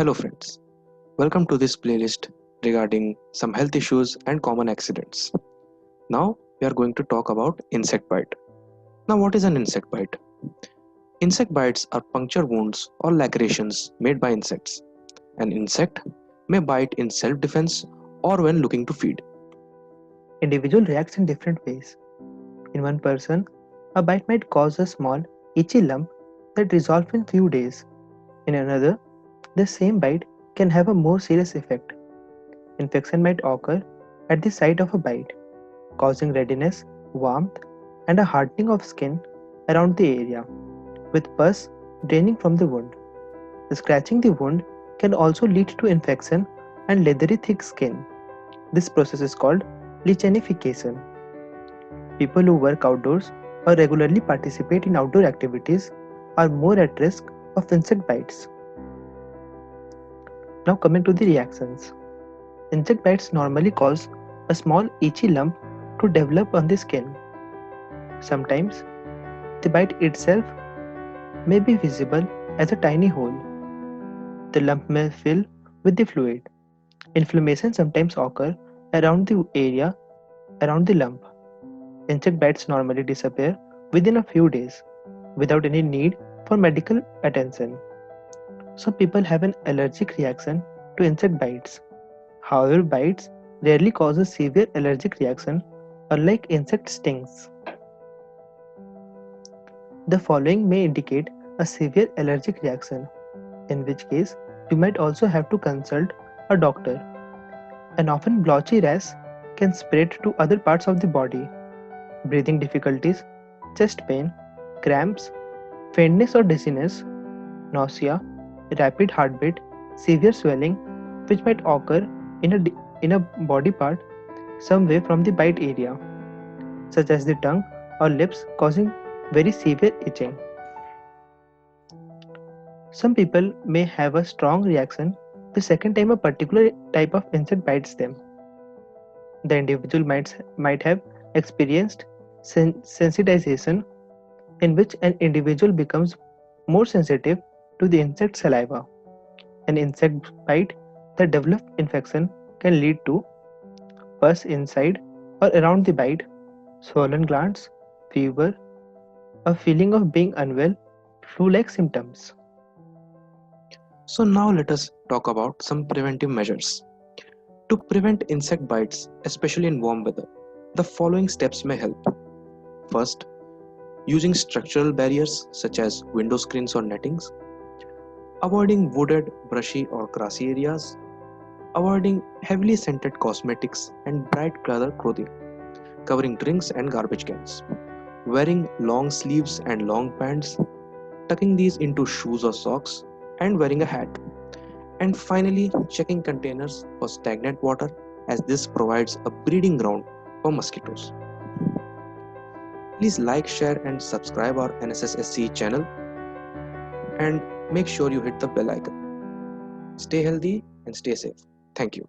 Hello friends, welcome to this playlist regarding some health issues and common accidents. Now we are going to talk about insect bite. Now what is an insect bite? Insect bites are puncture wounds or lacerations made by insects. An insect may bite in self-defense or when looking to feed. Individual reacts in different ways. In one person, a bite might cause a small, itchy lump that resolves in few days. In another, the same bite can have a more serious effect. Infection might occur at the site of a bite, causing redness, warmth, and a hardening of skin around the area, with pus draining from the wound. Scratching the wound can also lead to infection and leathery thick skin. This process is called lichenification. People who work outdoors or regularly participate in outdoor activities are more at risk of insect bites. Now, coming to the reactions. Insect bites normally cause a small itchy lump to develop on the skin. Sometimes, the bite itself may be visible as a tiny hole. The lump may fill with the fluid. Inflammation sometimes occur around the area around the lump. Insect bites normally disappear within a few days without any need for medical attention. Some people have an allergic reaction to insect bites. However, bites rarely cause a severe allergic reaction, unlike insect stings. The following may indicate a severe allergic reaction, in which case you might also have to consult a doctor. An often blotchy rash can spread to other parts of the body. Breathing difficulties, chest pain, cramps, faintness or dizziness, nausea, rapid heartbeat, severe swelling, which might occur in a body part some way from the bite area, such as the tongue or lips, causing very severe itching. Some people may have a strong reaction the second time a particular type of insect bites them. The individual might have experienced sensitization, in which an individual becomes more sensitive to the insect saliva. An insect bite that develops infection can lead to pus inside or around the bite, swollen glands, fever, a feeling of being unwell, flu-like symptoms. So now let us talk about some preventive measures. To prevent insect bites, especially in warm weather, the following steps may help. First, using structural barriers such as window screens or nettings, avoiding wooded, brushy or grassy areas, avoiding heavily scented cosmetics and bright color clothing, covering drinks and garbage cans, wearing long sleeves and long pants, tucking these into shoes or socks, and wearing a hat. And finally, checking containers for stagnant water as this provides a breeding ground for mosquitoes. Please like, share and subscribe our NSSSC channel and make sure you hit the bell icon. Stay healthy and stay safe. Thank you.